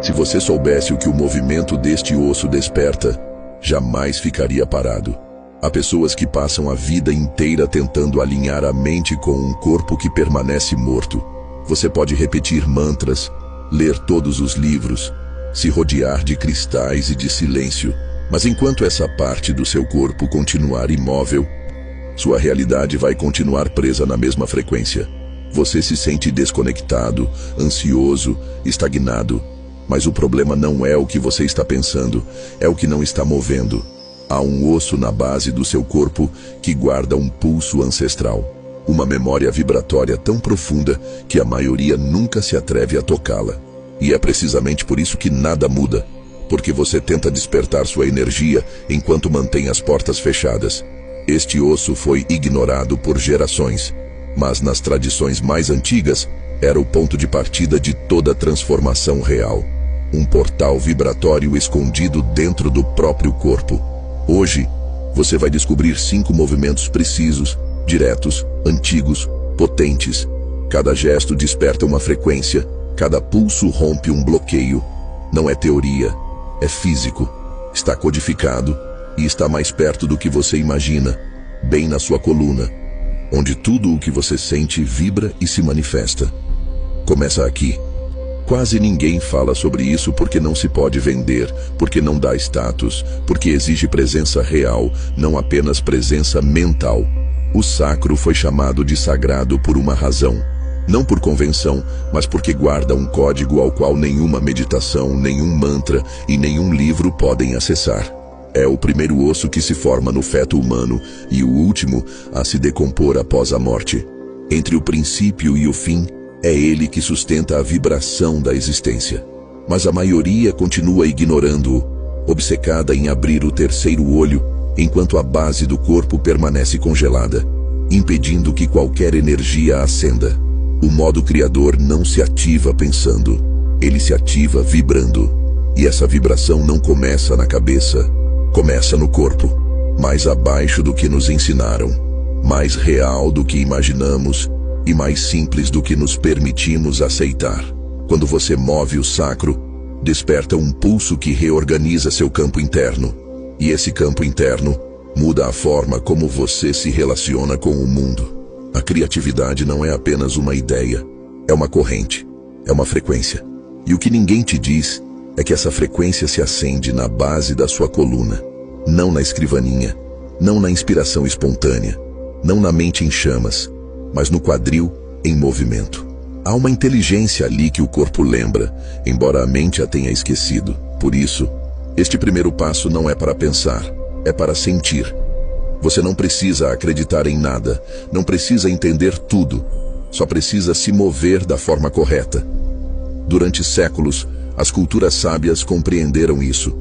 Se você soubesse o que o movimento deste osso desperta, jamais ficaria parado. Há pessoas que passam a vida inteira tentando alinhar a mente com um corpo que permanece morto. Você pode repetir mantras, ler todos os livros, se rodear de cristais e de silêncio, mas enquanto essa parte do seu corpo continuar imóvel, sua realidade vai continuar presa na mesma frequência. Você se sente desconectado, ansioso, estagnado, mas o problema não é o que você está pensando, é o que não está movendo. Há um osso na base do seu corpo que guarda um pulso ancestral, uma memória vibratória tão profunda que a maioria nunca se atreve a tocá-la. E é precisamente por isso que nada muda, porque você tenta despertar sua energia enquanto mantém as portas fechadas. Este osso foi ignorado por gerações, mas nas tradições mais antigas era o ponto de partida de toda transformação real. Um portal vibratório escondido dentro do próprio corpo. Hoje, você vai descobrir 5 movimentos precisos, diretos, antigos, potentes. Cada gesto desperta uma frequência, cada pulso rompe um bloqueio. Não é teoria, é físico. Está codificado e está mais perto do que você imagina, bem na sua coluna, onde tudo o que você sente vibra e se manifesta. Começa aqui. Quase ninguém fala sobre isso porque não se pode vender, porque não dá status, porque exige presença real, não apenas presença mental. O sacro foi chamado de sagrado por uma razão. Não por convenção, mas porque guarda um código ao qual nenhuma meditação, nenhum mantra e nenhum livro podem acessar. É o primeiro osso que se forma no feto humano e o último a se decompor após a morte. Entre o princípio e o fim, é ele que sustenta a vibração da existência. Mas a maioria continua ignorando-o, obcecada em abrir o terceiro olho, enquanto a base do corpo permanece congelada, impedindo que qualquer energia ascenda. O modo criador não se ativa pensando, ele se ativa vibrando. E essa vibração não começa na cabeça, começa no corpo, mais abaixo do que nos ensinaram, mais real do que imaginamos, e mais simples do que nos permitimos aceitar. Quando você move o sacro, desperta um pulso que reorganiza seu campo interno. E esse campo interno muda a forma como você se relaciona com o mundo. A criatividade não é apenas uma ideia, é uma corrente, é uma frequência. E o que ninguém te diz é que essa frequência se acende na base da sua coluna, não na escrivaninha, não na inspiração espontânea, não na mente em chamas, mas no quadril em movimento. Há uma inteligência ali que o corpo lembra, embora a mente a tenha esquecido. Por isso, este primeiro passo não é para pensar, é para sentir. Você não precisa acreditar em nada, não precisa entender tudo, só precisa se mover da forma correta. Durante séculos, as culturas sábias compreenderam isso.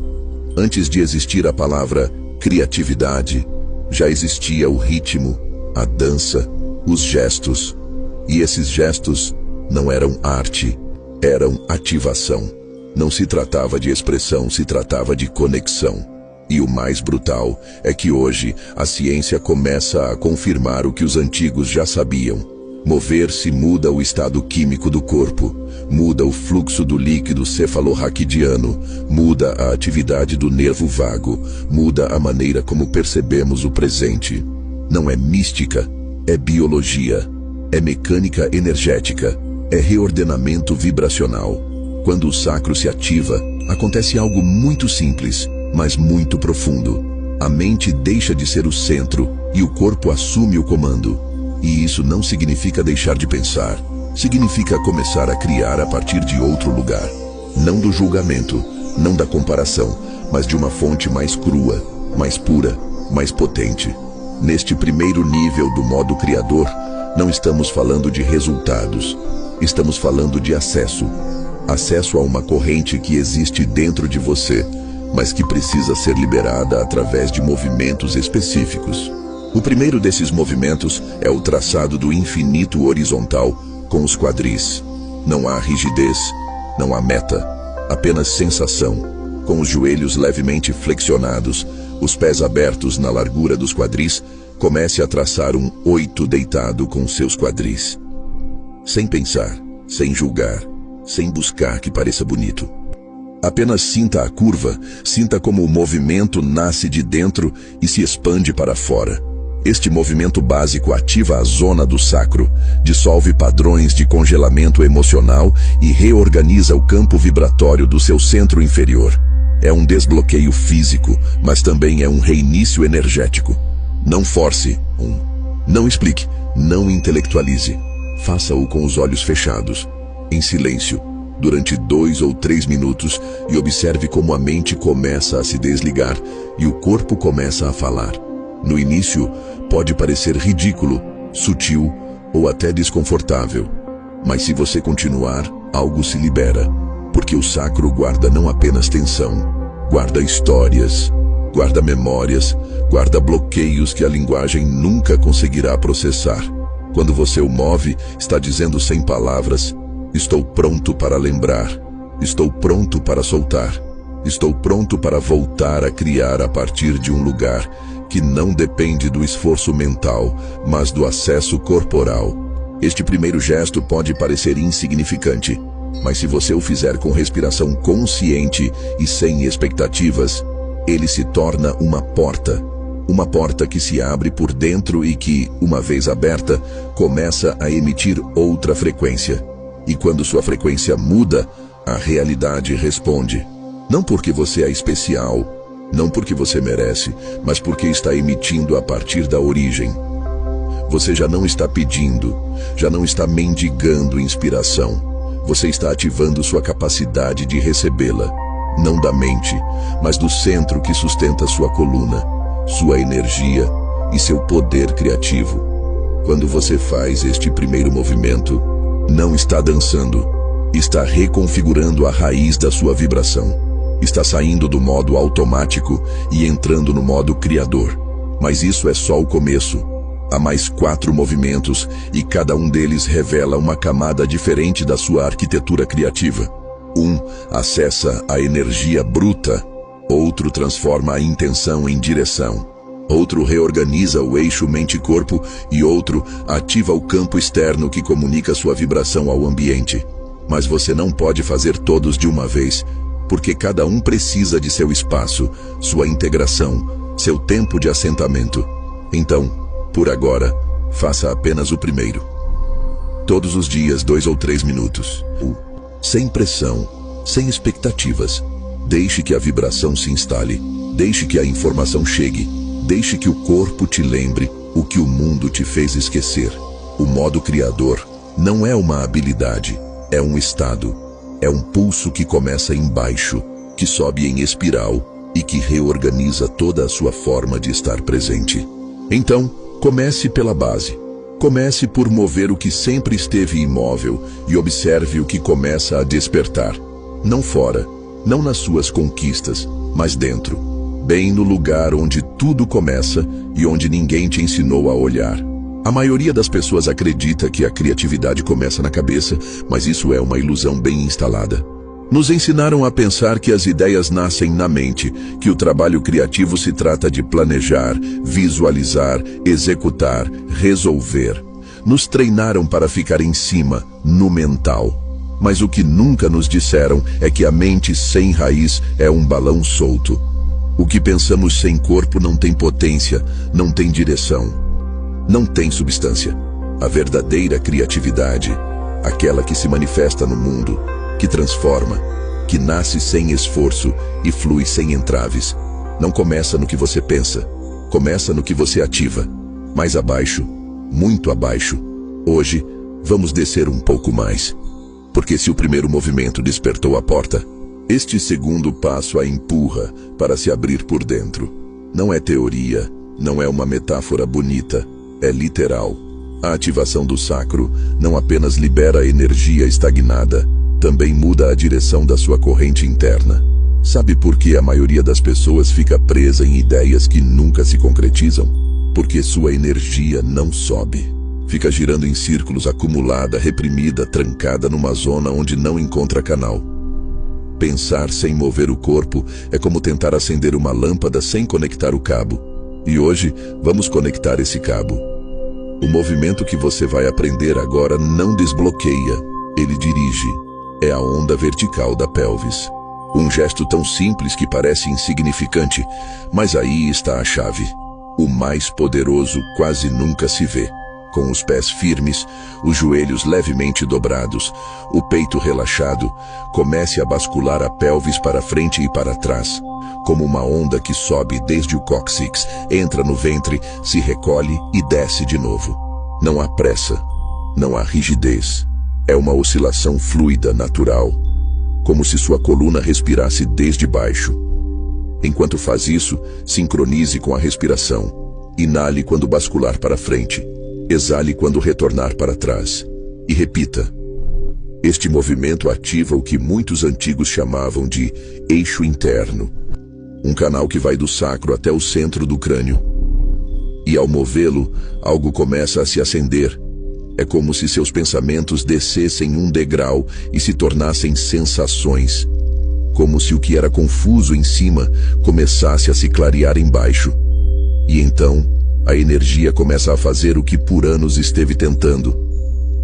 Antes de existir a palavra criatividade, já existia o ritmo, a dança, os gestos. E esses gestos não eram arte, eram ativação. Não se tratava de expressão, se tratava de conexão. E o mais brutal é que hoje a ciência começa a confirmar o que os antigos já sabiam. Mover-se muda o estado químico do corpo, muda o fluxo do líquido cefalorraquidiano, muda a atividade do nervo vago, muda a maneira como percebemos o presente. Não é mística, é biologia, é mecânica energética, é reordenamento vibracional. Quando o sacro se ativa, acontece algo muito simples, mas muito profundo. A mente deixa de ser o centro e o corpo assume o comando. E isso não significa deixar de pensar, significa começar a criar a partir de outro lugar. Não do julgamento, não da comparação, mas de uma fonte mais crua, mais pura, mais potente. Neste primeiro nível do modo criador, não estamos falando de resultados, estamos falando de acesso. Acesso a uma corrente que existe dentro de você, mas que precisa ser liberada através de movimentos específicos. O primeiro desses movimentos é o traçado do infinito horizontal com os quadris. Não há rigidez, não há meta, apenas sensação. Com os joelhos levemente flexionados, os pés abertos na largura dos quadris, comece a traçar um 8 deitado com seus quadris. Sem pensar, sem julgar, sem buscar que pareça bonito. Apenas sinta a curva, sinta como o movimento nasce de dentro e se expande para fora. Este movimento básico ativa a zona do sacro, dissolve padrões de congelamento emocional e reorganiza o campo vibratório do seu centro inferior. É um desbloqueio físico, mas também é um reinício energético. Não force. Não explique. Não intelectualize. Faça-o com os olhos fechados, em silêncio, durante 2 ou 3 minutos e observe como a mente começa a se desligar e o corpo começa a falar. No início, pode parecer ridículo, sutil ou até desconfortável. Mas se você continuar, algo se libera, porque o sacro guarda não apenas tensão, guarda histórias, guarda memórias, guarda bloqueios que a linguagem nunca conseguirá processar. Quando você o move, está dizendo sem palavras: estou pronto para lembrar, estou pronto para soltar, estou pronto para voltar a criar a partir de um lugar que não depende do esforço mental, mas do acesso corporal. Este primeiro gesto pode parecer insignificante, mas se você o fizer com respiração consciente e sem expectativas, ele se torna uma porta que se abre por dentro e que, uma vez aberta, começa a emitir outra frequência. E quando sua frequência muda, a realidade responde. Não porque você é especial, não porque você merece, mas porque está emitindo a partir da origem. Você já não está pedindo, já não está mendigando inspiração. Você está ativando sua capacidade de recebê-la, não da mente, mas do centro que sustenta sua coluna, sua energia e seu poder criativo. Quando você faz este primeiro movimento, não está dançando, está reconfigurando a raiz da sua vibração. Está saindo do modo automático e entrando no modo criador. Mas isso é só o começo. Há mais 4 movimentos e cada um deles revela uma camada diferente da sua arquitetura criativa. Um acessa a energia bruta, outro transforma a intenção em direção, outro reorganiza o eixo mente-corpo e outro ativa o campo externo que comunica sua vibração ao ambiente. Mas você não pode fazer todos de uma vez, porque cada um precisa de seu espaço, sua integração, seu tempo de assentamento. Então, por agora, faça apenas o primeiro. Todos os dias, 2 ou 3 minutos. Sem pressão, sem expectativas. Deixe que a vibração se instale, deixe que a informação chegue, deixe que o corpo te lembre o que o mundo te fez esquecer. O modo criador não é uma habilidade, é um estado. É um pulso que começa embaixo, que sobe em espiral e que reorganiza toda a sua forma de estar presente. Então, comece pela base. Comece por mover o que sempre esteve imóvel e observe o que começa a despertar. Não fora, não nas suas conquistas, mas dentro. Bem no lugar onde tudo começa e onde ninguém te ensinou a olhar. A maioria das pessoas acredita que a criatividade começa na cabeça, mas isso é uma ilusão bem instalada. Nos ensinaram a pensar que as ideias nascem na mente, que o trabalho criativo se trata de planejar, visualizar, executar, resolver. Nos treinaram para ficar em cima, no mental. Mas o que nunca nos disseram é que a mente sem raiz é um balão solto. O que pensamos sem corpo não tem potência, não tem direção. Não tem substância. A verdadeira criatividade, aquela que se manifesta no mundo, que transforma, que nasce sem esforço e flui sem entraves, não começa no que você pensa, começa no que você ativa. Mais abaixo, muito abaixo. Hoje, vamos descer um pouco mais. Porque se o primeiro movimento despertou a porta, este segundo passo a empurra para se abrir por dentro. Não é teoria, não é uma metáfora bonita. É literal. A ativação do sacro não apenas libera energia estagnada, também muda a direção da sua corrente interna. Sabe por que a maioria das pessoas fica presa em ideias que nunca se concretizam? Porque sua energia não sobe. Fica girando em círculos, acumulada, reprimida, trancada numa zona onde não encontra canal. Pensar sem mover o corpo é como tentar acender uma lâmpada sem conectar o cabo. E hoje, vamos conectar esse cabo. O movimento que você vai aprender agora não desbloqueia, ele dirige. É a onda vertical da pelvis. Um gesto tão simples que parece insignificante, mas aí está a chave. O mais poderoso quase nunca se vê. Com os pés firmes, os joelhos levemente dobrados, o peito relaxado, comece a bascular a pelvis para frente e para trás, como uma onda que sobe desde o cóccix, entra no ventre, se recolhe e desce de novo. Não há pressa, não há rigidez. É uma oscilação fluida, natural, como se sua coluna respirasse desde baixo. Enquanto faz isso, sincronize com a respiração. Inale quando bascular para frente. Exale quando retornar para trás. E repita. Este movimento ativa o que muitos antigos chamavam de eixo interno. Um canal que vai do sacro até o centro do crânio. E ao movê-lo, algo começa a se acender. É como se seus pensamentos descessem um degrau e se tornassem sensações. Como se o que era confuso em cima começasse a se clarear embaixo. E então, a energia começa a fazer o que por anos esteve tentando.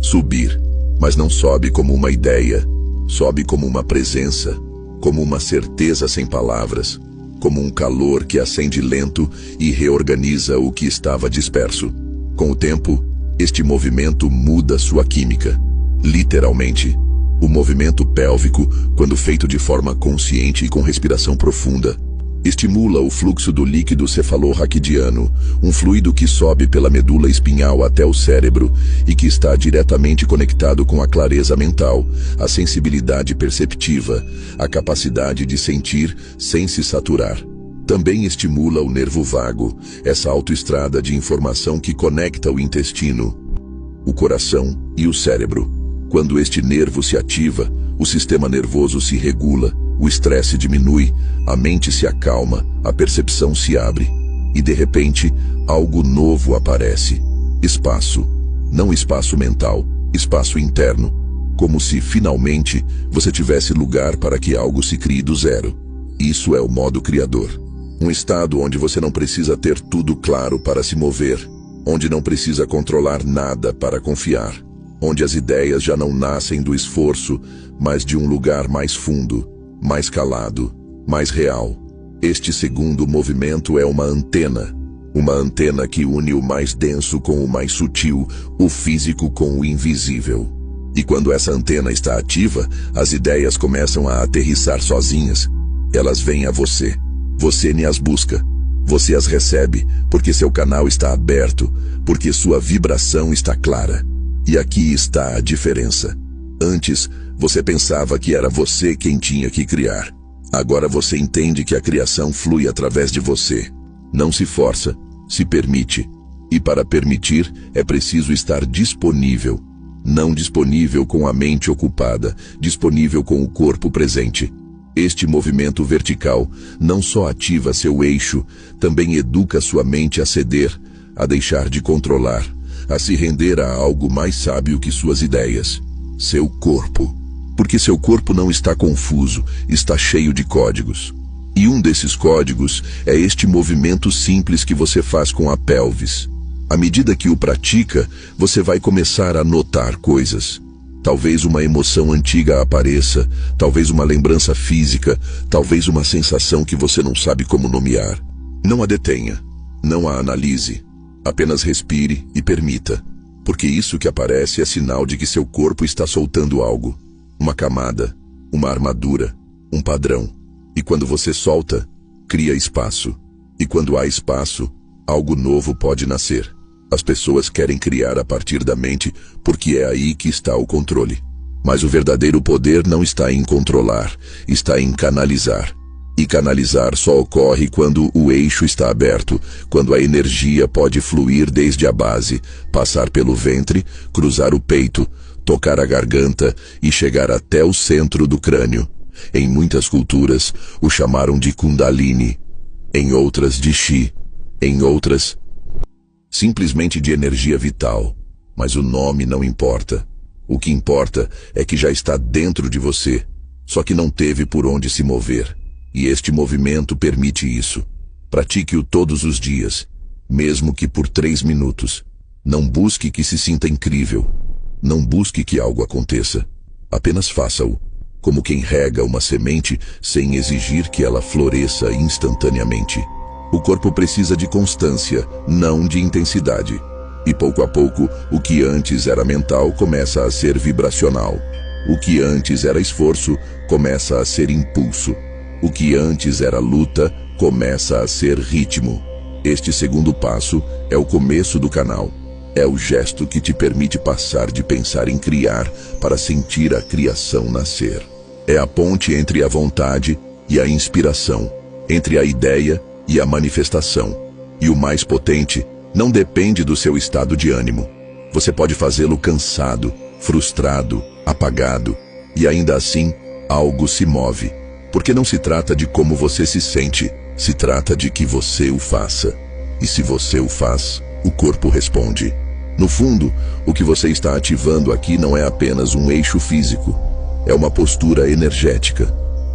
Subir, mas não sobe como uma ideia, sobe como uma presença, como uma certeza sem palavras, como um calor que acende lento e reorganiza o que estava disperso. Com o tempo, este movimento muda sua química. Literalmente, o movimento pélvico, quando feito de forma consciente e com respiração profunda, estimula o fluxo do líquido cefalorraquidiano, um fluido que sobe pela medula espinhal até o cérebro e que está diretamente conectado com a clareza mental, a sensibilidade perceptiva, a capacidade de sentir sem se saturar. Também estimula o nervo vago, essa autoestrada de informação que conecta o intestino, o coração e o cérebro. Quando este nervo se ativa, o sistema nervoso se regula, o estresse diminui, a mente se acalma, a percepção se abre. E de repente, algo novo aparece. Espaço. Não espaço mental, espaço interno. Como se, finalmente, você tivesse lugar para que algo se crie do zero. Isso é o modo criador. Um estado onde você não precisa ter tudo claro para se mover. Onde não precisa controlar nada para confiar. Onde as ideias já não nascem do esforço, mas de um lugar mais fundo, mais calado, mais real. Este segundo movimento é uma antena que une o mais denso com o mais sutil, o físico com o invisível. E quando essa antena está ativa, as ideias começam a aterrissar sozinhas. Elas vêm a você. Você nem as busca. Você as recebe, porque seu canal está aberto, porque sua vibração está clara. E aqui está a diferença. Antes, você pensava que era você quem tinha que criar. Agora você entende que a criação flui através de você. Não se força, se permite. E para permitir, é preciso estar disponível. Não disponível com a mente ocupada, disponível com o corpo presente. Este movimento vertical não só ativa seu eixo, também educa sua mente a ceder, a deixar de controlar, a se render a algo mais sábio que suas ideias. Seu corpo. Porque seu corpo não está confuso, está cheio de códigos. E um desses códigos é este movimento simples que você faz com a pelvis. À medida que o pratica, você vai começar a notar coisas. Talvez uma emoção antiga apareça, talvez uma lembrança física, talvez uma sensação que você não sabe como nomear. Não a detenha, não a analise. Apenas respire e permita. Porque isso que aparece é sinal de que seu corpo está soltando algo. Uma camada, uma armadura, um padrão. E quando você solta, cria espaço. E quando há espaço, algo novo pode nascer. As pessoas querem criar a partir da mente porque é aí que está o controle. Mas o verdadeiro poder não está em controlar, está em canalizar. E canalizar só ocorre quando o eixo está aberto, quando a energia pode fluir desde a base, passar pelo ventre, cruzar o peito, tocar a garganta e chegar até o centro do crânio. Em muitas culturas, o chamaram de Kundalini, em outras de Chi, em outras, simplesmente de energia vital. Mas o nome não importa. O que importa é que já está dentro de você, só que não teve por onde se mover. E este movimento permite isso. Pratique-o todos os dias, mesmo que por 3 minutos. Não busque que se sinta incrível. Não busque que algo aconteça. Apenas faça-o. como quem rega uma semente sem exigir que ela floresça instantaneamente. O corpo precisa de constância, não de intensidade. E pouco a pouco, o que antes era mental começa a ser vibracional. O que antes era esforço começa a ser impulso. O que antes era luta começa a ser ritmo. Este segundo passo é o começo do canal. É o gesto que te permite passar de pensar em criar para sentir a criação nascer. É a ponte entre a vontade e a inspiração, entre a ideia e a manifestação. E o mais potente não depende do seu estado de ânimo. Você pode fazê-lo cansado, frustrado, apagado, e ainda assim algo se move. Porque não se trata de como você se sente, se trata de que você o faça. E se você o faz, o corpo responde. No fundo, o que você está ativando aqui não é apenas um eixo físico. É uma postura energética.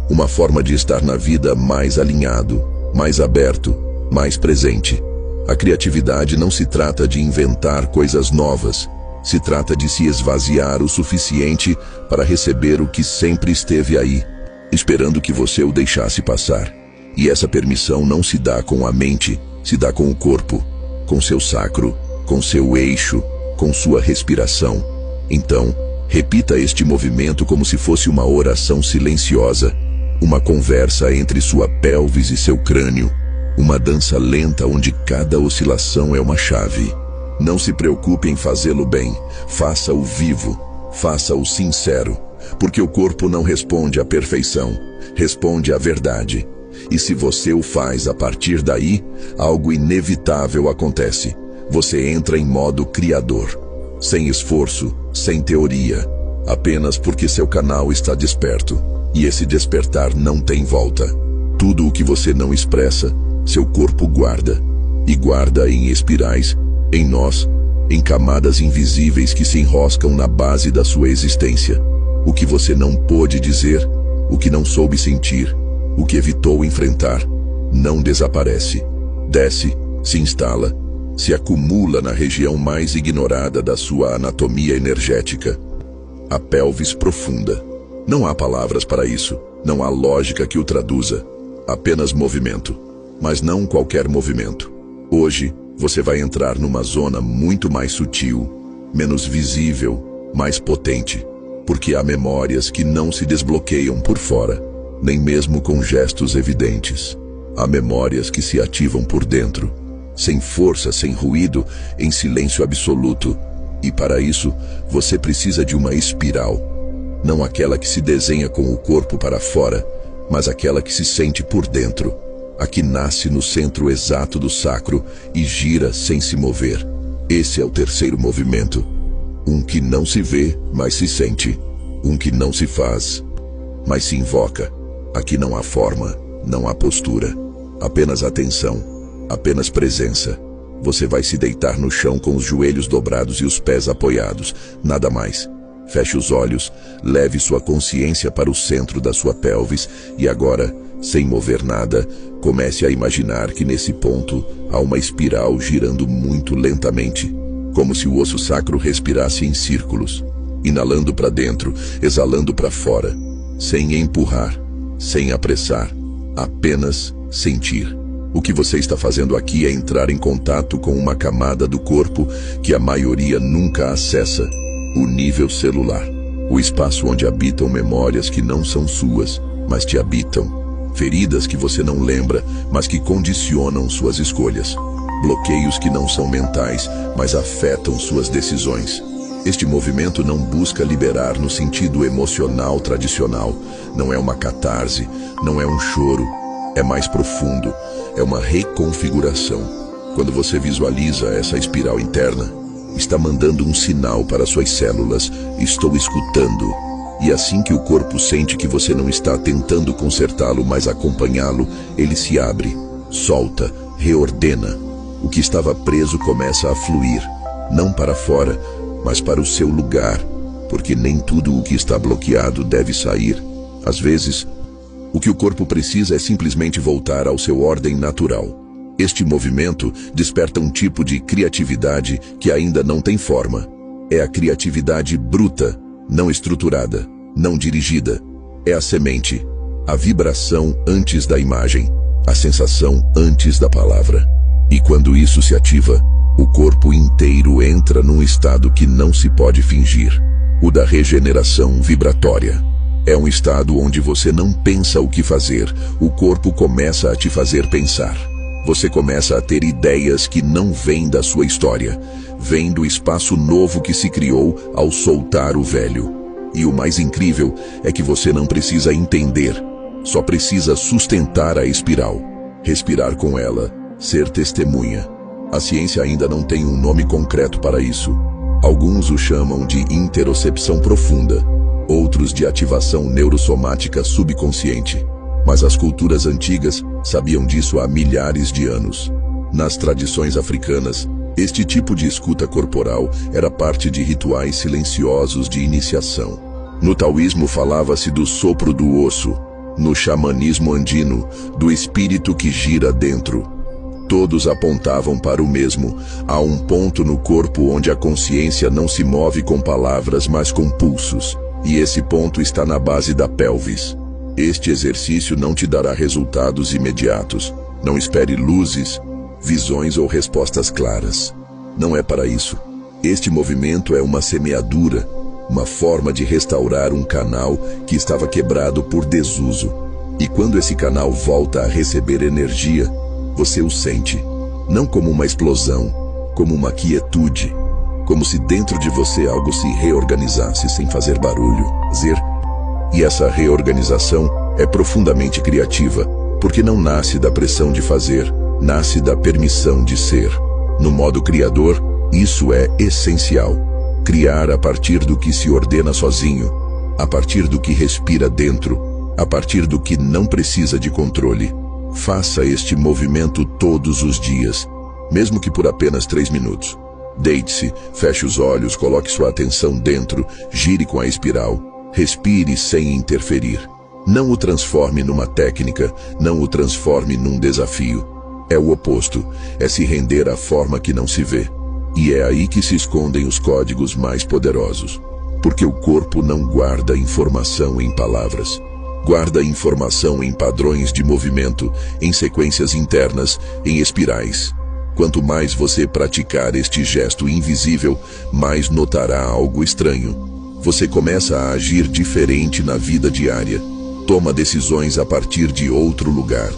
Uma forma de estar na vida mais alinhado, mais aberto, mais presente. A criatividade não se trata de inventar coisas novas. Se trata de se esvaziar o suficiente para receber o que sempre esteve aí, esperando que você o deixasse passar. E essa permissão não se dá com a mente, se dá com o corpo, com seu sacro, com seu eixo, com sua respiração. Então, repita este movimento como se fosse uma oração silenciosa, uma conversa entre sua pelvis e seu crânio, uma dança lenta onde cada oscilação é uma chave. Não se preocupe em fazê-lo bem, faça-o vivo, faça-o sincero, porque o corpo não responde à perfeição, responde à verdade. E se você o faz a partir daí, algo inevitável acontece. Você entra em modo criador, sem esforço, sem teoria, apenas porque seu canal está desperto. E esse despertar não tem volta. Tudo o que você não expressa, seu corpo guarda. E guarda em espirais, em nós, em camadas invisíveis que se enroscam na base da sua existência. O que você não pôde dizer, o que não soube sentir, o que evitou enfrentar, não desaparece. Desce, se instala, se acumula na região mais ignorada da sua anatomia energética. A pelvis profunda. Não há palavras para isso, não há lógica que o traduza. Apenas movimento, mas não qualquer movimento. Hoje, você vai entrar numa zona muito mais sutil, menos visível, mais potente, porque há memórias que não se desbloqueiam por fora, nem mesmo com gestos evidentes. Há memórias que se ativam por dentro, sem força, sem ruído, em silêncio absoluto. E para isso, você precisa de uma espiral. Não aquela que se desenha com o corpo para fora, mas aquela que se sente por dentro. A que nasce no centro exato do sacro e gira sem se mover. Esse é o terceiro movimento. Um que não se vê, mas se sente. Um que não se faz, mas se invoca. Aqui não há forma, não há postura. Apenas atenção, apenas presença. Você vai se deitar no chão com os joelhos dobrados e os pés apoiados. Nada mais. Feche os olhos, leve sua consciência para o centro da sua pelvis e agora, sem mover nada, comece a imaginar que nesse ponto há uma espiral girando muito lentamente, como se o osso sacro respirasse em círculos, inalando para dentro, exalando para fora, sem empurrar, sem apressar, apenas sentir. O que você está fazendo aqui é entrar em contato com uma camada do corpo que a maioria nunca acessa, o nível celular, o espaço onde habitam memórias que não são suas, mas te habitam. Feridas que você não lembra, mas que condicionam suas escolhas. Bloqueios que não são mentais, mas afetam suas decisões. Este movimento não busca liberar no sentido emocional tradicional. Não é uma catarse, não é um choro. É mais profundo, é uma reconfiguração. Quando você visualiza essa espiral interna, está mandando um sinal para suas células: estou escutando. E assim que o corpo sente que você não está tentando consertá-lo, mas acompanhá-lo, ele se abre, solta, reordena. O que estava preso começa a fluir, não para fora, mas para o seu lugar, porque nem tudo o que está bloqueado deve sair. Às vezes, o que o corpo precisa é simplesmente voltar ao seu ordem natural. Este movimento desperta um tipo de criatividade que ainda não tem forma. É a criatividade bruta, não estruturada, não dirigida. é a semente, a vibração antes da imagem, a sensação antes da palavra. E quando isso se ativa, o corpo inteiro entra num estado que não se pode fingir, o da regeneração vibratória. É um estado onde você não pensa o que fazer, o corpo começa a te fazer pensar. Você começa a ter ideias que não vêm da sua história, vêm do espaço novo que se criou ao soltar o velho. E o mais incrível é que você não precisa entender, só precisa sustentar a espiral, respirar com ela, ser testemunha. A ciência ainda não tem um nome concreto para isso. Alguns o chamam de interocepção profunda, outros de ativação neurosomática subconsciente. Mas as culturas antigas sabiam disso há milhares de anos. Nas tradições africanas, este tipo de escuta corporal era parte de rituais silenciosos de iniciação. No taoísmo falava-se do sopro do osso, no xamanismo andino, do espírito que gira dentro. Todos apontavam para o mesmo, há um ponto no corpo onde a consciência não se move com palavras, mas com pulsos, e esse ponto está na base da pelvis. Este exercício não te dará resultados imediatos. Não espere luzes, visões ou respostas claras. Não é para isso. Este movimento é uma semeadura, uma forma de restaurar um canal que estava quebrado por desuso. E quando esse canal volta a receber energia, você o sente, não como uma explosão, como uma quietude, como se dentro de você algo se reorganizasse sem fazer barulho, E essa reorganização é profundamente criativa, porque não nasce da pressão de fazer, nasce da permissão de ser. No modo criador, isso é essencial. Criar a partir do que se ordena sozinho, a partir do que respira dentro, a partir do que não precisa de controle. Faça este movimento todos os dias, mesmo que por apenas 3 minutos. Deite-se, feche os olhos, coloque sua atenção dentro, gire com a espiral. Respire sem interferir. Não o transforme numa técnica, não o transforme num desafio. É o oposto, é se render à forma que não se vê. E é aí que se escondem os códigos mais poderosos. Porque o corpo não guarda informação em palavras. Guarda informação em padrões de movimento, em sequências internas, em espirais. Quanto mais você praticar este gesto invisível, mais notará algo estranho. Você começa a agir diferente na vida diária. Toma decisões a partir de outro lugar.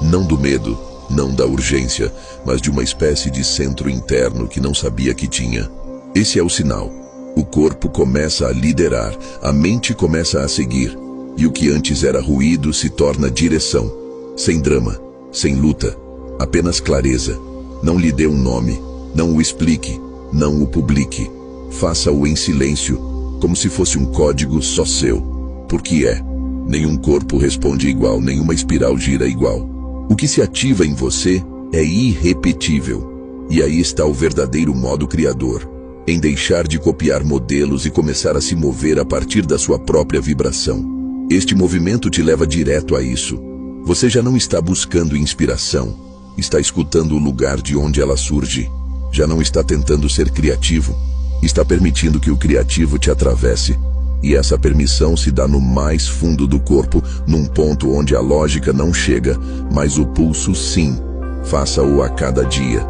Não do medo, não da urgência, mas de uma espécie de centro interno que não sabia que tinha. Esse é o sinal. O corpo começa a liderar, a mente começa a seguir. E o que antes era ruído se torna direção. Sem drama, sem luta, apenas clareza. Não lhe dê um nome, não o explique, não o publique. Faça-o em silêncio, como se fosse um código só seu. Porque é. Nenhum corpo responde igual, nenhuma espiral gira igual. O que se ativa em você é irrepetível. E aí está o verdadeiro modo criador, em deixar de copiar modelos e começar a se mover a partir da sua própria vibração. Este movimento te leva direto a isso. Você já não está buscando inspiração, está escutando o lugar de onde ela surge. Já não está tentando ser criativo, está permitindo que o criativo te atravesse. E essa permissão se dá no mais fundo do corpo, num ponto onde a lógica não chega, mas o pulso sim. Faça-o a cada dia,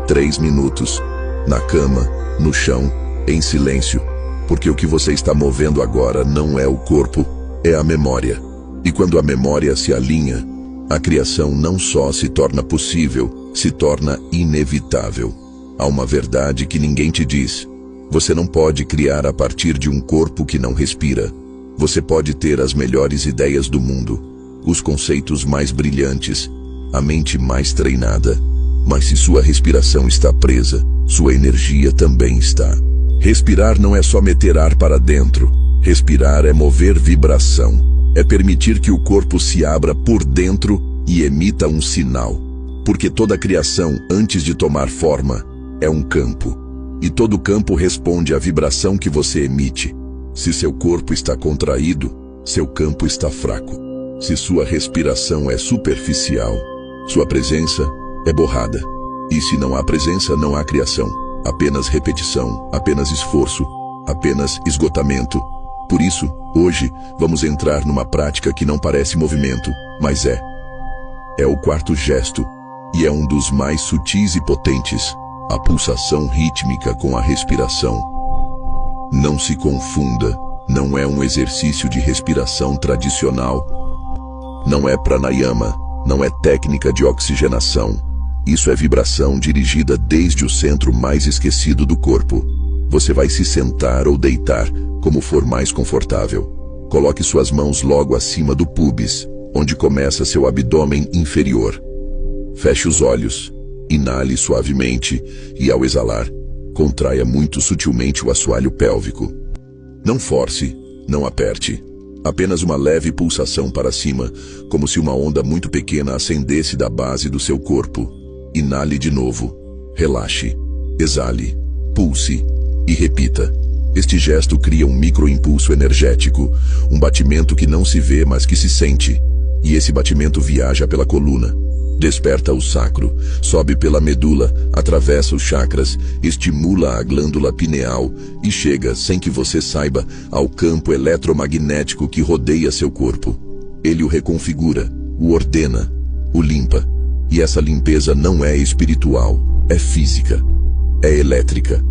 3 minutos, na cama, no chão, em silêncio, porque o que você está movendo agora não é o corpo, é a memória. E quando a memória se alinha, a criação não só se torna possível, se torna inevitável. Há uma verdade que ninguém te diz. Você não pode criar a partir de um corpo que não respira. Você pode ter as melhores ideias do mundo, os conceitos mais brilhantes, a mente mais treinada, mas se sua respiração está presa, sua energia também está. Respirar não é só meter ar para dentro. Respirar é mover vibração. É permitir que o corpo se abra por dentro e emita um sinal. Porque toda criação, antes de tomar forma, é um campo. E todo campo responde à vibração que você emite. Se seu corpo está contraído, seu campo está fraco. Se sua respiração é superficial, sua presença é borrada. E se não há presença, não há criação. Apenas repetição, apenas esforço, apenas esgotamento. Por isso, hoje, vamos entrar numa prática que não parece movimento, mas é. É o quarto gesto, e é um dos mais sutis e potentes, a pulsação rítmica com a respiração. Não se confunda, não é um exercício de respiração tradicional. Não é pranayama, não é técnica de oxigenação. Isso é vibração dirigida desde o centro mais esquecido do corpo. Você vai se sentar ou deitar, como for mais confortável. Coloque suas mãos logo acima do púbis, onde começa seu abdômen inferior. Feche os olhos, inale suavemente e, ao exalar, contraia muito sutilmente o assoalho pélvico. Não force, não aperte. Apenas uma leve pulsação para cima, como se uma onda muito pequena ascendesse da base do seu corpo. Inale de novo, relaxe, exale, pulse e repita. Este gesto cria um microimpulso energético, um batimento que não se vê, mas que se sente. E esse batimento viaja pela coluna, desperta o sacro, sobe pela medula, atravessa os chakras, estimula a glândula pineal e chega, sem que você saiba, ao campo eletromagnético que rodeia seu corpo. Ele o reconfigura, o ordena, o limpa. E essa limpeza não é espiritual, é física, é elétrica.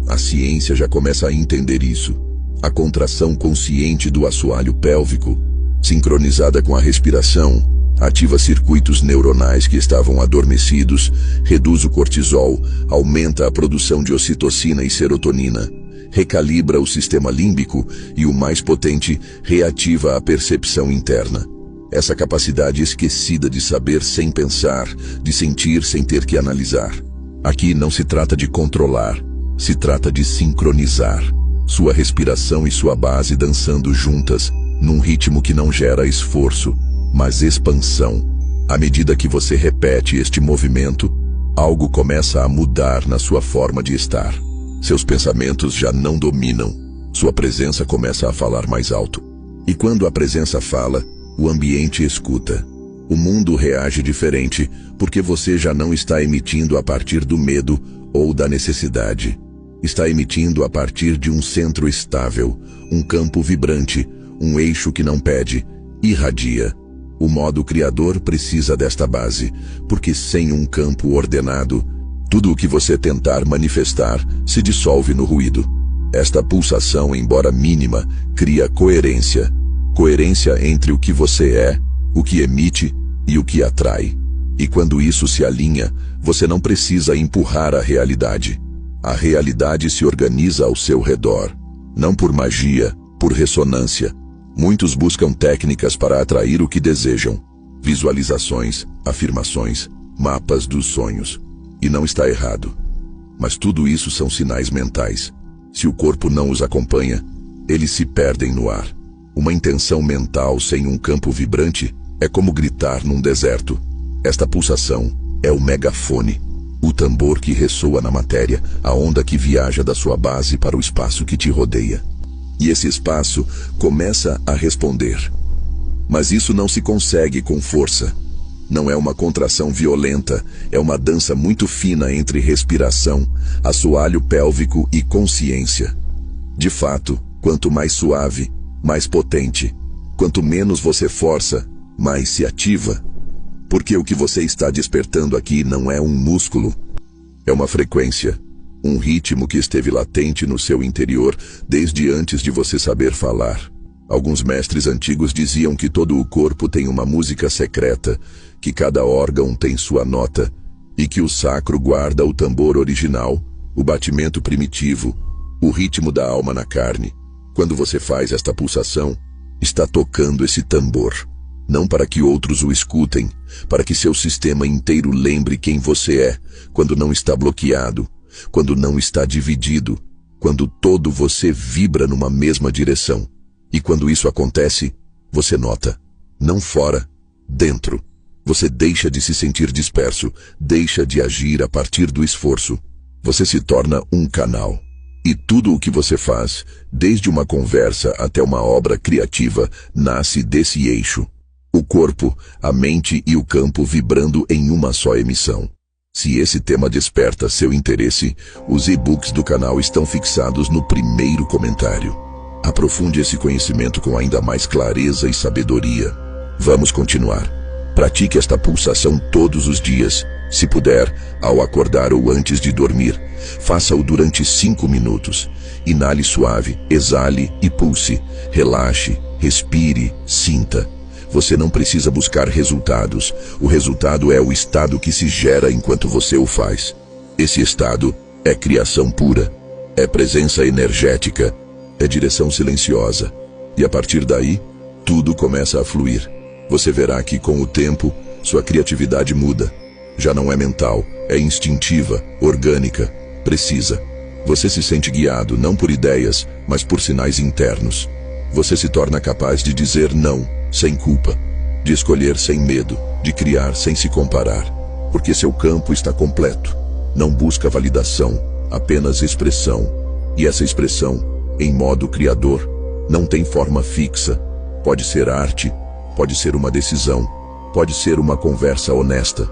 A ciência já começa a entender isso. A contração consciente do assoalho pélvico, sincronizada com a respiração, ativa circuitos neuronais que estavam adormecidos, reduz o cortisol, aumenta a produção de ocitocina e serotonina, recalibra o sistema límbico e, o mais potente, reativa a percepção interna. Essa capacidade esquecida de saber sem pensar, de sentir sem ter que analisar. Aqui não se trata de controlar, se trata de sincronizar. Sua respiração e sua base dançando juntas, num ritmo que não gera esforço, mas expansão. À medida que você repete este movimento, algo começa a mudar na sua forma de estar. Seus pensamentos já não dominam. Sua presença começa a falar mais alto. E quando a presença fala, o ambiente escuta. O mundo reage diferente, porque você já não está emitindo a partir do medo ou da necessidade. Está emitindo a partir de um centro estável, um campo vibrante, um eixo que não pede, irradia. O modo criador precisa desta base, porque sem um campo ordenado, tudo o que você tentar manifestar se dissolve no ruído. Esta pulsação, embora mínima, cria coerência. Coerência entre o que você é, o que emite e o que atrai. E quando isso se alinha, você não precisa empurrar a realidade. A realidade se organiza ao seu redor. Não por magia, por ressonância. Muitos buscam técnicas para atrair o que desejam. Visualizações, afirmações, mapas dos sonhos. E não está errado. Mas tudo isso são sinais mentais. Se o corpo não os acompanha, eles se perdem no ar. Uma intenção mental sem um campo vibrante é como gritar num deserto. Esta pulsação é o megafone, o tambor que ressoa na matéria, a onda que viaja da sua base para o espaço que te rodeia. E esse espaço começa a responder. Mas isso não se consegue com força. Não é uma contração violenta, é uma dança muito fina entre respiração, assoalho pélvico e consciência. De fato, quanto mais suave, mais potente. Quanto menos você força, mais se ativa. Porque o que você está despertando aqui não é um músculo, é uma frequência, um ritmo que esteve latente no seu interior desde antes de você saber falar. Alguns mestres antigos diziam que todo o corpo tem uma música secreta, que cada órgão tem sua nota, e que o sacro guarda o tambor original, o batimento primitivo, o ritmo da alma na carne. Quando você faz esta pulsação, está tocando esse tambor. Não para que outros o escutem, para que seu sistema inteiro lembre quem você é, quando não está bloqueado, quando não está dividido, quando todo você vibra numa mesma direção. E quando isso acontece, você nota, não fora, dentro. Você deixa de se sentir disperso, deixa de agir a partir do esforço. Você se torna um canal. E tudo o que você faz, desde uma conversa até uma obra criativa, nasce desse eixo. O corpo, a mente e o campo vibrando em uma só emissão. Se esse tema desperta seu interesse, os e-books do canal estão fixados no primeiro comentário. Aprofunde esse conhecimento com ainda mais clareza e sabedoria. Vamos continuar. Pratique esta pulsação todos os dias. Se puder, ao acordar ou antes de dormir, faça-o durante 5 minutos. Inale suave, exale e pulse. Relaxe, respire, sinta. Você não precisa buscar resultados. O resultado é o estado que se gera enquanto você o faz. Esse estado é criação pura, é presença energética, é direção silenciosa. E a partir daí, tudo começa a fluir. Você verá que com o tempo, sua criatividade muda. Já não é mental, é instintiva, orgânica, precisa. Você se sente guiado não por ideias, mas por sinais internos. Você se torna capaz de dizer não, sem culpa, de escolher sem medo, de criar sem se comparar, porque seu campo está completo. Não busca validação, apenas expressão. E essa expressão, em modo criador, não tem forma fixa. Pode ser arte, pode ser uma decisão, pode ser uma conversa honesta,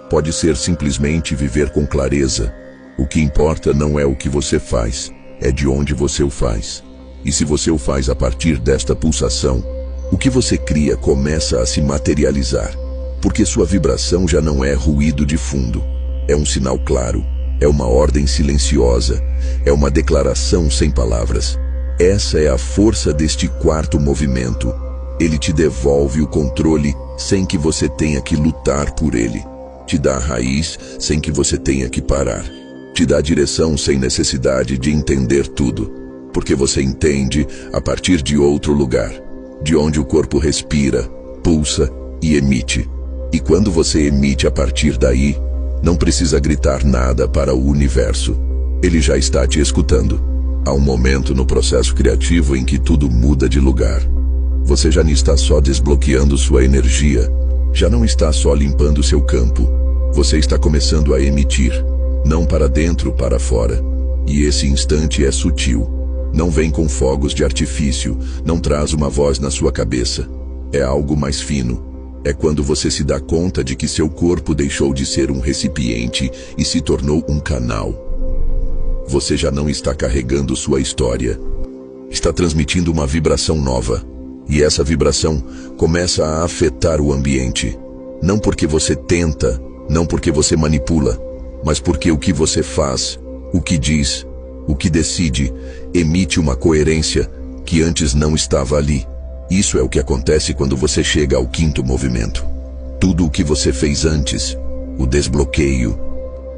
pode ser simplesmente viver com clareza. O que importa não é o que você faz, é de onde você o faz. E se você o faz a partir desta pulsação, o que você cria começa a se materializar, porque sua vibração já não é ruído de fundo. É um sinal claro, é uma ordem silenciosa, é uma declaração sem palavras. Essa é a força deste quarto movimento. Ele te devolve o controle sem que você tenha que lutar por ele. Te dá a raiz sem que você tenha que parar. Te dá direção sem necessidade de entender tudo, porque você entende a partir de outro lugar, de onde o corpo respira, pulsa e emite. E quando você emite a partir daí, não precisa gritar nada para o universo. Ele já está te escutando. Há um momento no processo criativo em que tudo muda de lugar. Você já não está só desbloqueando sua energia, já não está só limpando seu campo. Você está começando a emitir, não para dentro, para fora. E esse instante é sutil. Não vem com fogos de artifício, não traz uma voz na sua cabeça. É algo mais fino. É quando você se dá conta de que seu corpo deixou de ser um recipiente e se tornou um canal. Você já não está carregando sua história. Está transmitindo uma vibração nova. E essa vibração começa a afetar o ambiente. Não porque você tenta, não porque você manipula, mas porque o que você faz, o que diz, o que decide, emite uma coerência que antes não estava ali. Isso é o que acontece quando você chega ao quinto movimento. Tudo o que você fez antes, o desbloqueio,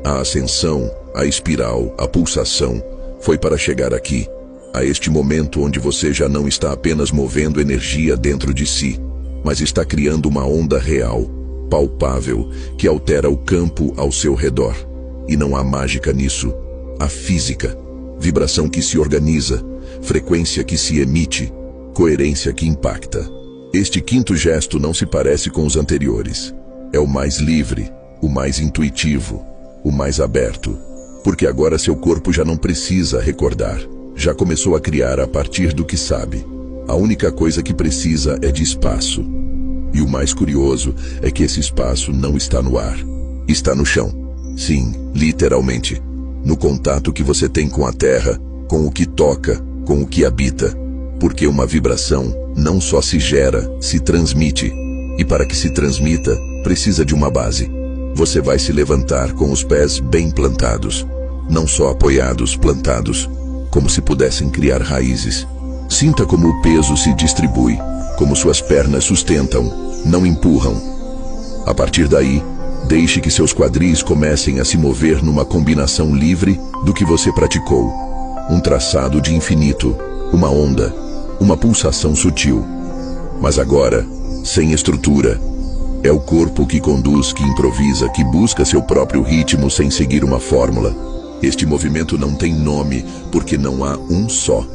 a ascensão, a espiral, a pulsação, foi para chegar aqui, a este momento onde você já não está apenas movendo energia dentro de si, mas está criando uma onda real, palpável, que altera o campo ao seu redor. E não há mágica nisso, há física, vibração que se organiza, frequência que se emite, coerência que impacta. Este quinto gesto não se parece com os anteriores. É o mais livre, o mais intuitivo, o mais aberto, porque agora seu corpo já não precisa recordar. Já começou a criar a partir do que sabe. A única coisa que precisa é de espaço. E o mais curioso é que esse espaço não está no ar. Está no chão. Sim, literalmente. No contato que você tem com a terra, com o que toca, com o que habita. Porque uma vibração não só se gera, se transmite. E para que se transmita, precisa de uma base. Você vai se levantar com os pés bem plantados. Não só apoiados, plantados, como se pudessem criar raízes. Sinta como o peso se distribui, como suas pernas sustentam, não empurram. A partir daí, deixe que seus quadris comecem a se mover numa combinação livre do que você praticou. Um traçado de infinito, uma onda, uma pulsação sutil. Mas agora, sem estrutura. É o corpo que conduz, que improvisa, que busca seu próprio ritmo sem seguir uma fórmula. Este movimento não tem nome, porque não há um só.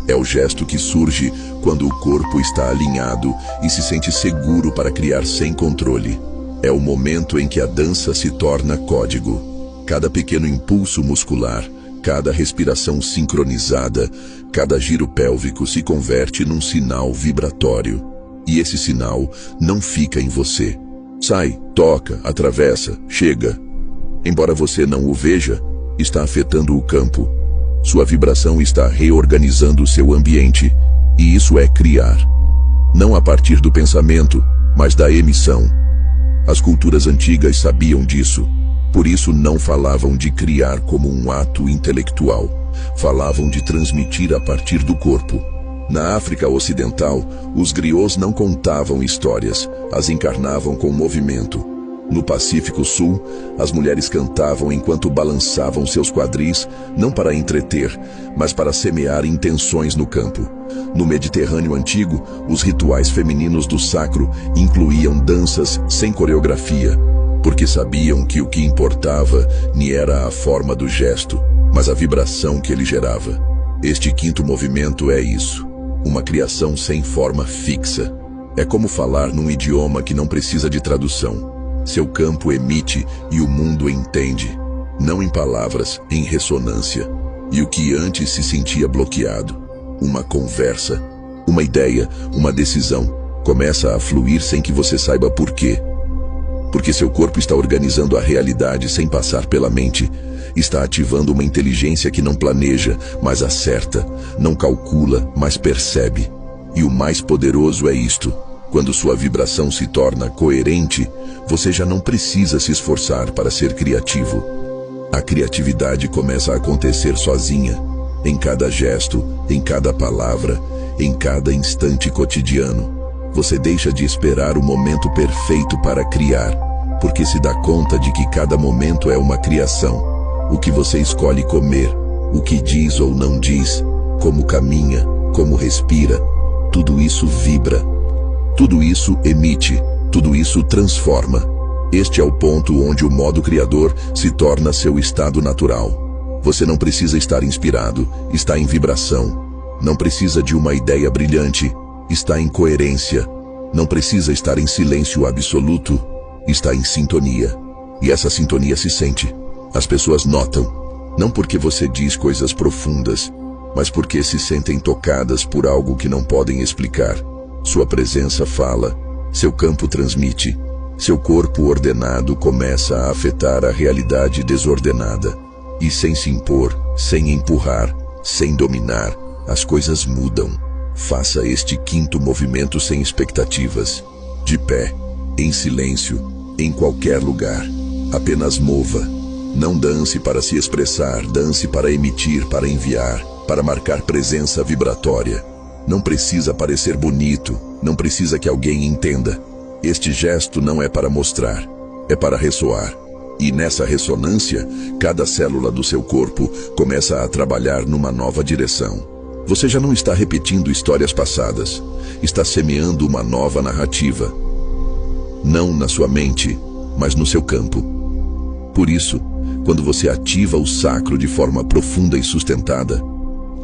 É o gesto que surge quando o corpo está alinhado e se sente seguro para criar sem controle. É o momento em que a dança se torna código. Cada pequeno impulso muscular, cada respiração sincronizada, cada giro pélvico se converte num sinal vibratório. E esse sinal não fica em você. Sai, toca, atravessa, chega. Embora você não o veja, está afetando o campo. Sua vibração está reorganizando o seu ambiente, e isso é criar. Não a partir do pensamento, mas da emissão. As culturas antigas sabiam disso, por isso não falavam de criar como um ato intelectual, falavam de transmitir a partir do corpo. Na África Ocidental, os griots não contavam histórias, as encarnavam com movimento. No Pacífico Sul, as mulheres cantavam enquanto balançavam seus quadris, não para entreter, mas para semear intenções no campo. No Mediterrâneo Antigo, os rituais femininos do sacro incluíam danças sem coreografia, porque sabiam que o que importava nem era a forma do gesto, mas a vibração que ele gerava. Este quinto movimento é isso, uma criação sem forma fixa. É como falar num idioma que não precisa de tradução. Seu campo emite e o mundo entende, não em palavras, em ressonância. E o que antes se sentia bloqueado, uma conversa, uma ideia, uma decisão, começa a fluir sem que você saiba por quê. Porque seu corpo está organizando a realidade sem passar pela mente, está ativando uma inteligência que não planeja, mas acerta, não calcula, mas percebe. E o mais poderoso é isto: quando sua vibração se torna coerente, você já não precisa se esforçar para ser criativo. A criatividade começa a acontecer sozinha, em cada gesto, em cada palavra, em cada instante cotidiano. Você deixa de esperar o momento perfeito para criar, porque se dá conta de que cada momento é uma criação. O que você escolhe comer, o que diz ou não diz, como caminha, como respira, tudo isso vibra. Tudo isso emite, tudo isso transforma. Este é o ponto onde o modo criador se torna seu estado natural. Você não precisa estar inspirado, está em vibração. Não precisa de uma ideia brilhante, está em coerência. Não precisa estar em silêncio absoluto, está em sintonia. E essa sintonia se sente. As pessoas notam, não porque você diz coisas profundas, mas porque se sentem tocadas por algo que não podem explicar. Sua presença fala, seu campo transmite, seu corpo ordenado começa a afetar a realidade desordenada. E sem se impor, sem empurrar, sem dominar, as coisas mudam. Faça este quinto movimento sem expectativas. De pé, em silêncio, em qualquer lugar. Apenas mova. Não dance para se expressar, dance para emitir, para enviar, para marcar presença vibratória. Não precisa parecer bonito, não precisa que alguém entenda. Este gesto não é para mostrar, é para ressoar. E nessa ressonância, cada célula do seu corpo começa a trabalhar numa nova direção. Você já não está repetindo histórias passadas, está semeando uma nova narrativa. Não na sua mente, mas no seu campo. Por isso, quando você ativa o sacro de forma profunda e sustentada,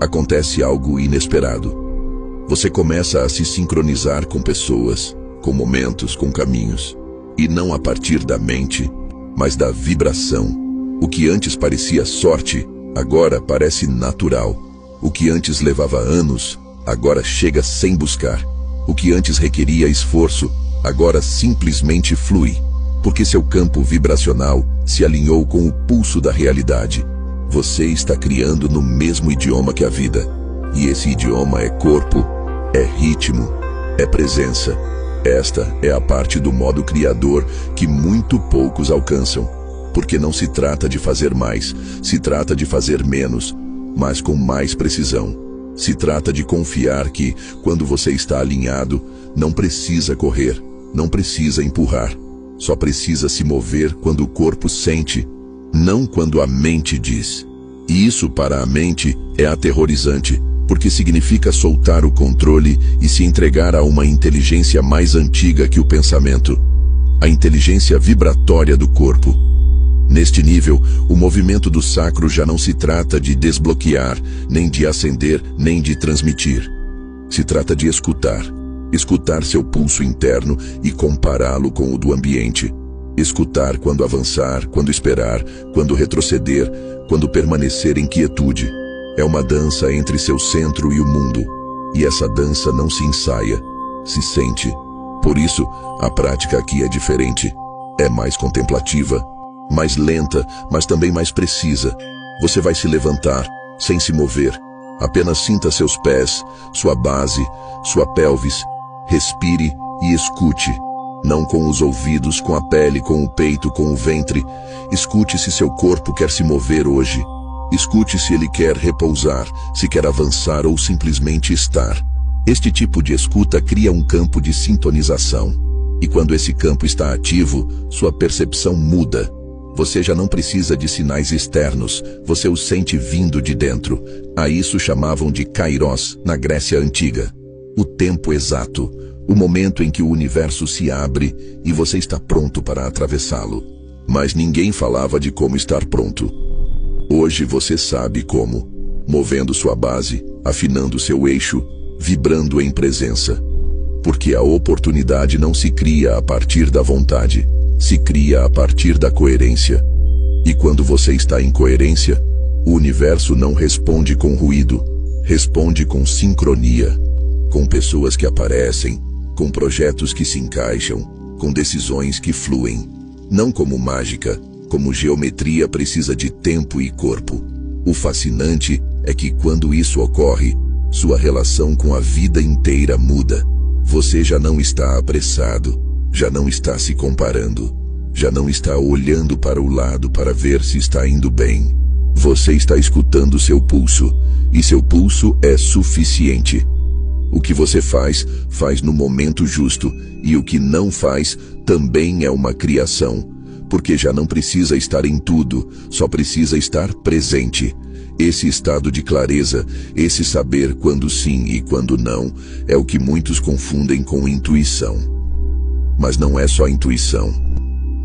acontece algo inesperado. Você começa a se sincronizar com pessoas, com momentos, com caminhos. E não a partir da mente, mas da vibração. O que antes parecia sorte, agora parece natural. O que antes levava anos, agora chega sem buscar. O que antes requeria esforço, agora simplesmente flui. Porque seu campo vibracional se alinhou com o pulso da realidade. Você está criando no mesmo idioma que a vida. E esse idioma é corpo, é ritmo, é presença. Esta é a parte do modo criador que muito poucos alcançam. Porque não se trata de fazer mais, se trata de fazer menos, mas com mais precisão. Se trata de confiar que, quando você está alinhado, não precisa correr, não precisa empurrar. Só precisa se mover quando o corpo sente, não quando a mente diz. E isso para a mente é aterrorizante, porque significa soltar o controle e se entregar a uma inteligência mais antiga que o pensamento, a inteligência vibratória do corpo. Neste nível, o movimento do sacro já não se trata de desbloquear, nem de acender, nem de transmitir. Se trata de escutar. Escutar seu pulso interno e compará-lo com o do ambiente. Escutar quando avançar, quando esperar, quando retroceder, quando permanecer em quietude. É uma dança entre seu centro e o mundo. E essa dança não se ensaia, se sente. Por isso, a prática aqui é diferente. É mais contemplativa, mais lenta, mas também mais precisa. Você vai se levantar, sem se mover. Apenas sinta seus pés, sua base, sua pelvis. Respire e escute. Não com os ouvidos, com a pele, com o peito, com o ventre. Escute se seu corpo quer se mover hoje. Escute se ele quer repousar, se quer avançar ou simplesmente estar. Este tipo de escuta cria um campo de sintonização. E quando esse campo está ativo, sua percepção muda. Você já não precisa de sinais externos, você o sente vindo de dentro. A isso chamavam de kairos na Grécia Antiga. O tempo exato, o momento em que o universo se abre e você está pronto para atravessá-lo. Mas ninguém falava de como estar pronto. Hoje você sabe como. Movendo sua base, afinando seu eixo, vibrando em presença. Porque a oportunidade não se cria a partir da vontade, se cria a partir da coerência. E quando você está em coerência, o universo não responde com ruído, responde com sincronia, com pessoas que aparecem, com projetos que se encaixam, com decisões que fluem. Não como mágica, como geometria precisa de tempo e corpo. O fascinante é que quando isso ocorre, sua relação com a vida inteira muda. Você já não está apressado, já não está se comparando, já não está olhando para o lado para ver se está indo bem. Você está escutando seu pulso, e seu pulso é suficiente. O que você faz, faz no momento justo, e o que não faz, também é uma criação, porque já não precisa estar em tudo, só precisa estar presente. Esse estado de clareza, esse saber quando sim e quando não, é o que muitos confundem com intuição. Mas não é só intuição.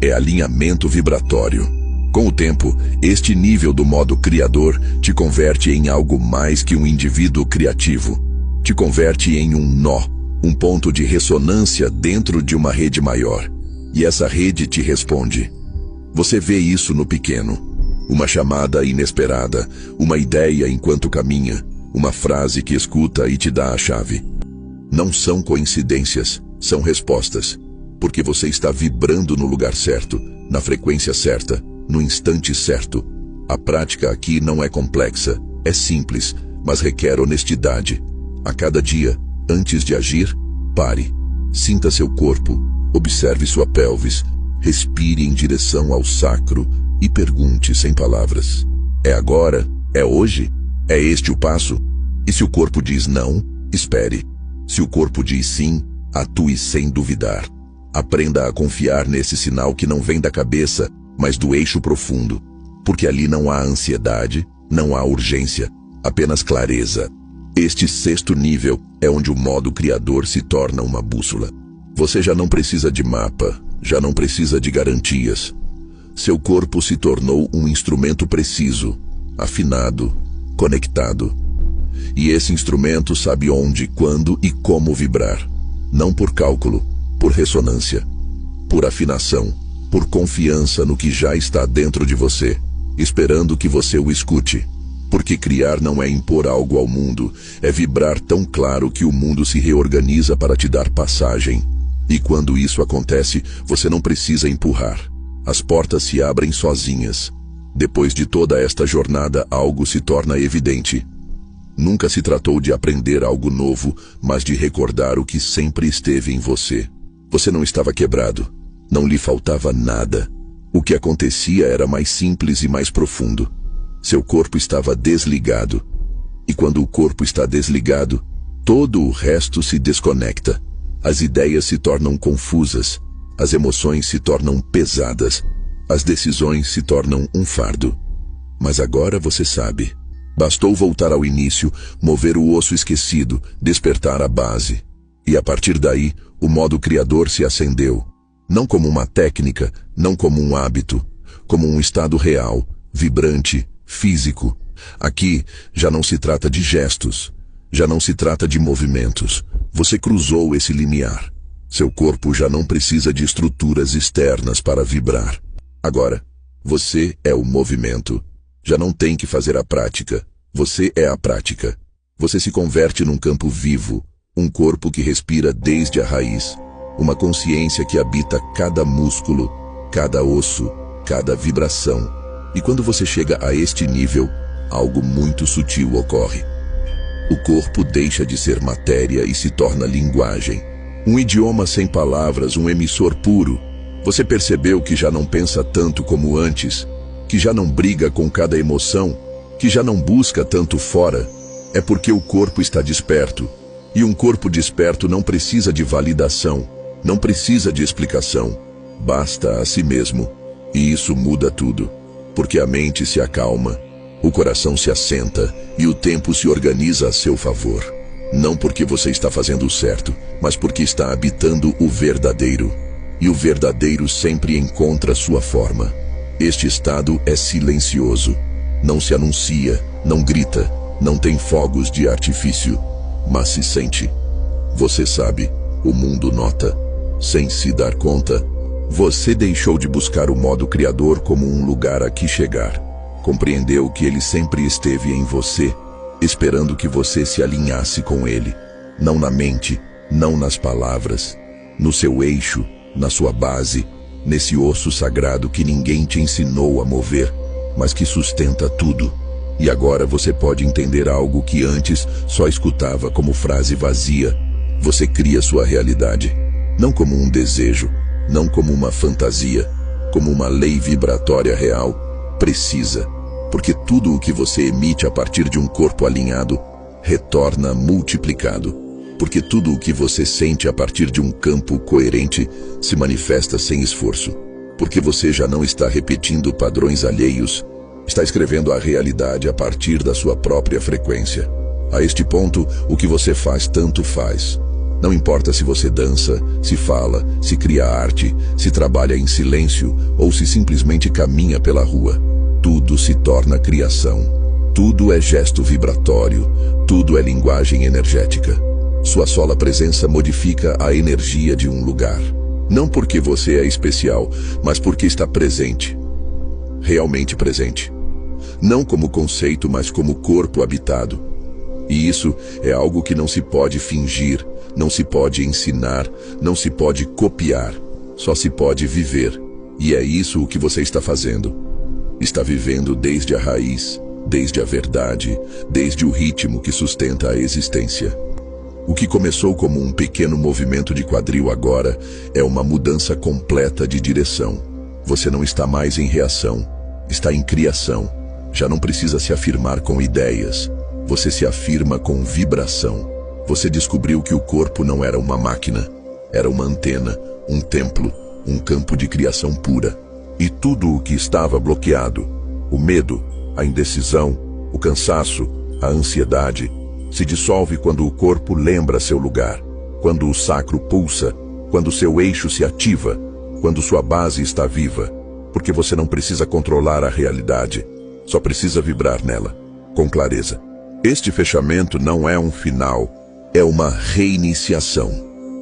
É alinhamento vibratório. Com o tempo, este nível do modo criador te converte em algo mais que um indivíduo criativo. Te converte em um nó, um ponto de ressonância dentro de uma rede maior. E essa rede te responde. Você vê isso no pequeno. Uma chamada inesperada, uma ideia enquanto caminha, uma frase que escuta e te dá a chave. Não são coincidências, são respostas. Porque você está vibrando no lugar certo, na frequência certa, no instante certo. A prática aqui não é complexa, é simples, mas requer honestidade. A cada dia, antes de agir, pare. Sinta seu corpo, observe sua pelvis, respire em direção ao sacro, e pergunte sem palavras. É agora? É hoje? É este o passo? E se o corpo diz não, espere. Se o corpo diz sim, atue sem duvidar. Aprenda a confiar nesse sinal que não vem da cabeça, mas do eixo profundo. Porque ali não há ansiedade, não há urgência, apenas clareza. Este sexto nível é onde o modo criador se torna uma bússola. Você já não precisa de mapa, já não precisa de garantias. Seu corpo se tornou um instrumento preciso, afinado, conectado. E esse instrumento sabe onde, quando e como vibrar. Não por cálculo, por ressonância, por afinação, por confiança no que já está dentro de você, esperando que você o escute. Porque criar não é impor algo ao mundo, é vibrar tão claro que o mundo se reorganiza para te dar passagem. E quando isso acontece, você não precisa empurrar. As portas se abrem sozinhas. Depois de toda esta jornada, algo se torna evidente. Nunca se tratou de aprender algo novo, mas de recordar o que sempre esteve em você. Você não estava quebrado. Não lhe faltava nada. O que acontecia era mais simples e mais profundo. Seu corpo estava desligado. E quando o corpo está desligado, todo o resto se desconecta. As ideias se tornam confusas. As emoções se tornam pesadas, as decisões se tornam um fardo. Mas agora você sabe. Bastou voltar ao início, mover o osso esquecido, despertar a base. E a partir daí, o modo criador se acendeu. Não como uma técnica, não como um hábito, como um estado real, vibrante, físico. Aqui já não se trata de gestos, já não se trata de movimentos. Você cruzou esse limiar. Seu corpo já não precisa de estruturas externas para vibrar. Agora, você é o movimento. Já não tem que fazer a prática. Você é a prática. Você se converte num campo vivo, um corpo que respira desde a raiz, uma consciência que habita cada músculo, cada osso, cada vibração. E quando você chega a este nível, algo muito sutil ocorre. O corpo deixa de ser matéria e se torna linguagem. Um idioma sem palavras, um emissor puro. Você percebeu que já não pensa tanto como antes, que já não briga com cada emoção, que já não busca tanto fora. É porque o corpo está desperto. E um corpo desperto não precisa de validação, não precisa de explicação. Basta a si mesmo. E isso muda tudo. Porque a mente se acalma, o coração se assenta e o tempo se organiza a seu favor. Não porque você está fazendo o certo, mas porque está habitando o verdadeiro. E o verdadeiro sempre encontra sua forma. Este estado é silencioso. Não se anuncia, não grita, não tem fogos de artifício, mas se sente. Você sabe, o mundo nota, sem se dar conta. Você deixou de buscar o modo criador como um lugar a que chegar. Compreendeu que ele sempre esteve em você, esperando que você se alinhasse com ele. Não na mente, não nas palavras, no seu eixo, na sua base, nesse osso sagrado que ninguém te ensinou a mover, mas que sustenta tudo. E agora você pode entender algo que antes só escutava como frase vazia. Você cria sua realidade, não como um desejo, não como uma fantasia, como uma lei vibratória real, precisa. Porque tudo o que você emite a partir de um corpo alinhado retorna multiplicado. Porque tudo o que você sente a partir de um campo coerente se manifesta sem esforço. Porque você já não está repetindo padrões alheios, está escrevendo a realidade a partir da sua própria frequência. A este ponto, o que você faz tanto faz. Não importa se você dança, se fala, se cria arte, se trabalha em silêncio ou se simplesmente caminha pela rua. Tudo se torna criação. Tudo é gesto vibratório. Tudo é linguagem energética. Sua sola presença modifica a energia de um lugar. Não porque você é especial, mas porque está presente. Realmente presente. Não como conceito, mas como corpo habitado. E isso é algo que não se pode fingir, não se pode ensinar, não se pode copiar. Só se pode viver. E é isso o que você está fazendo. Está vivendo desde a raiz, desde a verdade, desde o ritmo que sustenta a existência. O que começou como um pequeno movimento de quadril agora é uma mudança completa de direção. Você não está mais em reação, está em criação. Já não precisa se afirmar com ideias, você se afirma com vibração. Você descobriu que o corpo não era uma máquina, era uma antena, um templo, um campo de criação pura. E tudo o que estava bloqueado, o medo, a indecisão, o cansaço, a ansiedade, se dissolve quando o corpo lembra seu lugar, quando o sacro pulsa, quando seu eixo se ativa, quando sua base está viva, porque você não precisa controlar a realidade, só precisa vibrar nela, com clareza. Este fechamento não é um final, é uma reiniciação.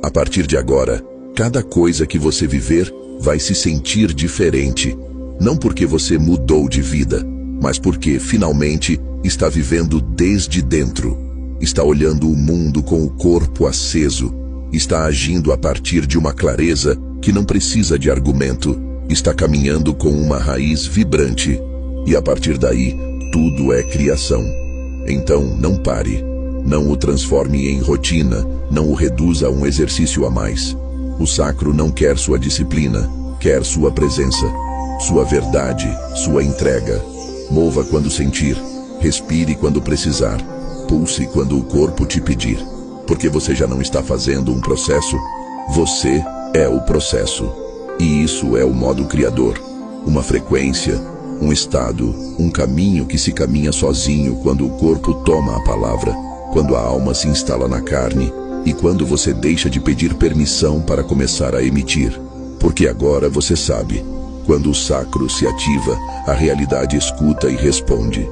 A partir de agora, cada coisa que você viver vai se sentir diferente, não porque você mudou de vida, mas porque, finalmente, está vivendo desde dentro. Está olhando o mundo com o corpo aceso. Está agindo a partir de uma clareza que não precisa de argumento. Está caminhando com uma raiz vibrante. E a partir daí, tudo é criação. Então, não pare. Não o transforme em rotina. Não o reduza a um exercício a mais. O sacro não quer sua disciplina, quer sua presença, sua verdade, sua entrega. Mova quando sentir, respire quando precisar, pulse quando o corpo te pedir. Porque você já não está fazendo um processo, você é o processo. E isso é o modo criador, uma frequência, um estado, um caminho que se caminha sozinho quando o corpo toma a palavra, quando a alma se instala na carne, e quando você deixa de pedir permissão para começar a emitir. Porque agora você sabe, quando o sacro se ativa, a realidade escuta e responde.